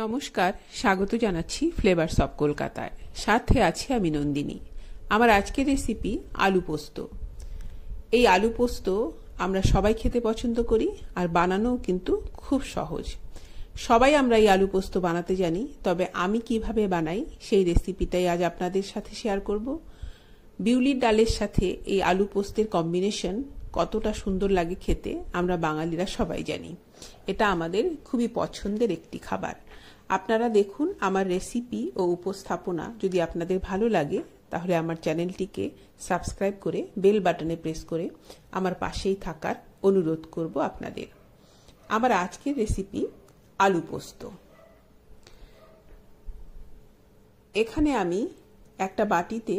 নমস্কার, স্বাগত জানাচ্ছি ফ্লেভারস অফ কলকাতায়। সাথে আছি আমি নন্দিনী। আমার আজকের রেসিপি আলু পোস্ত। এই আলু পোস্ত আমরা সবাই খেতে পছন্দ করি, আর বানানোও কিন্তু খুব সহজ। সবাই আমরা এই আলু পোস্ত বানাতে জানি, তবে আমি কিভাবে বানাই সেই রেসিপিটাই আজ আপনাদের সাথে শেয়ার করব। বিউলির ডালের সাথে এই আলু পোস্তের কম্বিনেশন কতটা সুন্দর লাগে খেতে আমরা বাঙালিরা সবাই জানি। এটা আমাদের খুবই পছন্দের একটি খাবার। আপনারা দেখুন, আমার রেসিপি ও উপস্থাপনা যদি আপনাদের ভালো লাগে তাহলে আমার চ্যানেলটিকে সাবস্ক্রাইব করে বেল বাটনে প্রেস করে আমার পাশেই থাকার অনুরোধ করব আপনাদের। আমার আজকের রেসিপি আলু পোস্ত। এখানে আমি একটা বাটিতে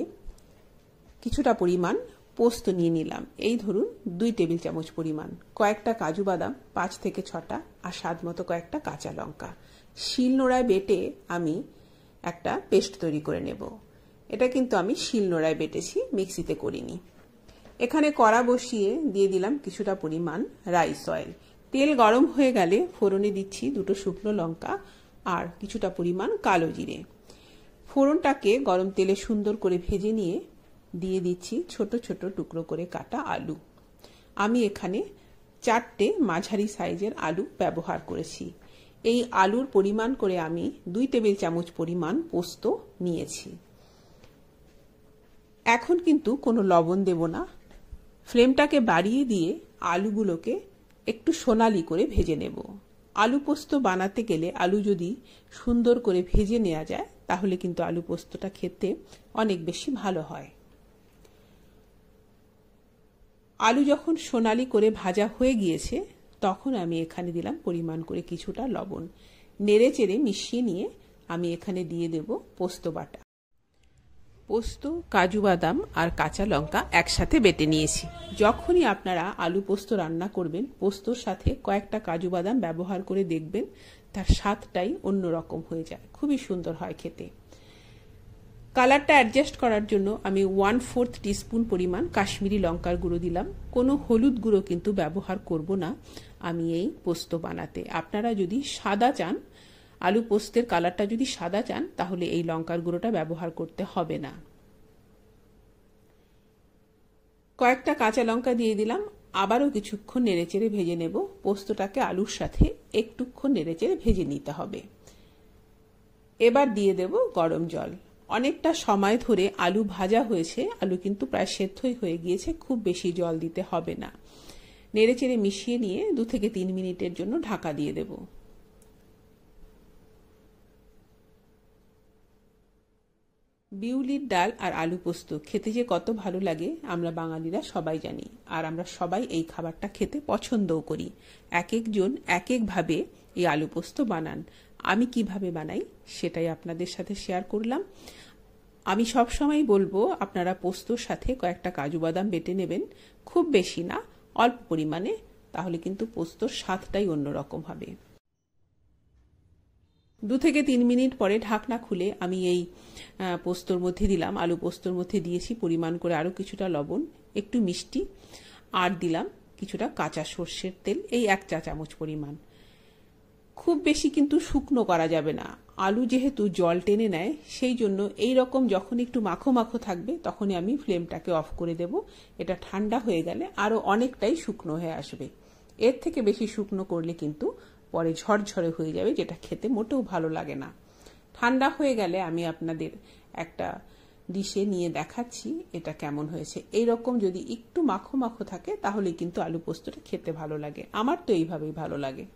কিছুটা পরিমাণ পোস্ত নিয়ে নিলাম। এই ধরুন 2 টেবিল চামচ পরিমাণ, কয়েকটা কাজু বাদাম 5 থেকে 6টা, আর স্বাদ মতো কয়েকটা কাঁচা লঙ্কা। শিলনোড়ায় বেটে আমি একটা পেস্ট তৈরি করে নেব। এটা কিন্তু আমি শিলনোড়ায় বেটেছি, মিক্সিতে করিনি। এখানে কড়া বসিয়ে দিয়ে দিলাম কিছুটা পরিমাণ রাইস অয়েল। তেল গরম হয়ে গেলে ফোড়নে দিচ্ছি 2টো শুকনো লঙ্কা আর কিছুটা পরিমাণ কালো জিরে। ফোড়নটাকে গরম তেলে সুন্দর করে ভেজে নিয়ে দিয়ে দিচ্ছি ছোট ছোট টুকরো করে কাটা আলু। আমি এখানে 4টে মাঝারি সাইজের আলু ব্যবহার করেছি। এই আলুর পরিমাণ করে আমি 2 টেবিল চামচ পরিমাণ পোস্ত নিয়েছি। এখন কিন্তু কোনো লবণ দেব না। ফ্লেমটাকে বাড়িয়ে দিয়ে আলুগুলোকে একটু সোনালি করে ভেজে নেব। আলু পোস্ত বানাতে গেলে আলু যদি সুন্দর করে ভেজে নেওয়া যায় তাহলে কিন্তু আলু পোস্তটা খেতে অনেক বেশি ভালো হয়। আলু যখন সোনালি করে ভাজা হয়ে গিয়েছে তখন আমি এখানে দিলাম পরিমাণ করে কিছুটা লবণ। নেড়ে চেড়ে মিশিয়ে নিয়ে আমি এখানে দিয়ে দেব পোস্ত বাটা। পোস্ত, কাজু বাদাম আর কাঁচা লঙ্কা একসাথে বেটে নিয়েছি। যখনই আপনারা আলু পোস্ত রান্না করবেন পোস্তর সাথে কয়েকটা কাজু বাদাম ব্যবহার করে দেখবেন, তার স্বাদটাই অন্যরকম হয়ে যায়, খুবই সুন্দর হয় খেতে। কালারটা অ্যাডজাস্ট করার জন্য আমি 1/4 টিস্পুন পরিমাণ কাশ্মীরি লঙ্কার গুঁড়ো দিলাম। কোনো হলুদ গুঁড়ো কিন্তু ব্যবহার করব না আমি এই পোস্ত বানাতে। আপনারা যদি সাদা চান, আলু পোস্তের কালারটা যদি সাদা চান, তাহলে এই লঙ্কার গুঁড়োটা ব্যবহার করতে হবে না। কয়েকটা কাঁচা লঙ্কা দিয়ে দিলাম। আবারও কিছুক্ষণ নেড়েচেড়ে ভেজে নেব। পোস্তটাকে আলুর সাথে একটুক্ষণ নেড়েচেড়ে ভেজে নিতে হবে। এবার দিয়ে দেব গরম জল। অনেকটা সময় ধরে আলু ভাজা হয়েছে, আলু কিন্তু প্রায় সেদ্ধই হয়ে গিয়েছে, খুব বেশি জল দিতে হবে না। নেড়েচেড়ে মিশিয়ে নিয়ে 2 থেকে 3 মিনিটের জন্য ঢাকা দিয়ে দেব। বিউলির ডাল আর আলু পোস্ত খেতে যে কত ভালো লাগে আমরা বাঙালিরা সবাই জানি, আর আমরা সবাই এই খাবারটা খেতে পছন্দও করি। এক একজন এক একভাবে এই আলু পোস্ত বানান। আমি কিভাবে বানাই সেটাই আপনাদের সাথে শেয়ার করলাম। আমি সব সময় বলবো আপনারা পোস্তর সাথে কয়েকটা কাজু বাদাম বেটে নেবেন, খুব বেশি না, অল্প পরিমাণে, তাহলে কিন্তু পোস্তর স্বাদটাই অন্যরকম হবে। 2 থেকে 3 মিনিট পরে ঢাকনা খুলে আমি এই পোস্তর মধ্যে দিলাম, আলু পোস্তর মধ্যে দিয়েছি পরিমাণ করে আরও কিছুটা লবণ, একটু মিষ্টি, আর দিলাম কিছুটা কাঁচা সর্ষের তেল, এই 1 চা চামচ পরিমাণ। খুব বেশি কিন্তু শুকনো করা যাবে না, আলু যেহেতু জল টেনে নেয়, সেই জন্য এই রকম যখন একটু মাখো মাখো থাকবে তখনই আমি ফ্লেমটাকে অফ করে দেব। এটা ঠান্ডা হয়ে গেলে আরও অনেকটাই শুকনো হয়ে আসবে। এর থেকে বেশি শুকনো করলে কিন্তু পরে ঝরঝরে হয়ে যাবে, যেটা খেতে মোটেও ভালো লাগে না। ঠান্ডা হয়ে গেলে আমি আপনাদের একটা ডিশে নিয়ে দেখাচ্ছি এটা কেমন হয়েছে। এই রকম যদি একটু মাখো মাখো থাকে তাহলে কিন্তু আলু পোস্তটা খেতে ভালো লাগে। আমার তো এইভাবেই ভালো লাগে।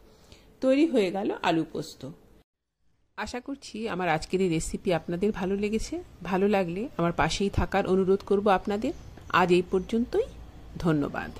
তৈরি হয়ে গেল আলু পোস্ত। আশা করছি আমার আজকের এই রেসিপি আপনাদের ভালো লেগেছে। ভালো লাগলে আমার পাশেই থাকার অনুরোধ করব আপনাদের। আজ এই পর্যন্তই, ধন্যবাদ।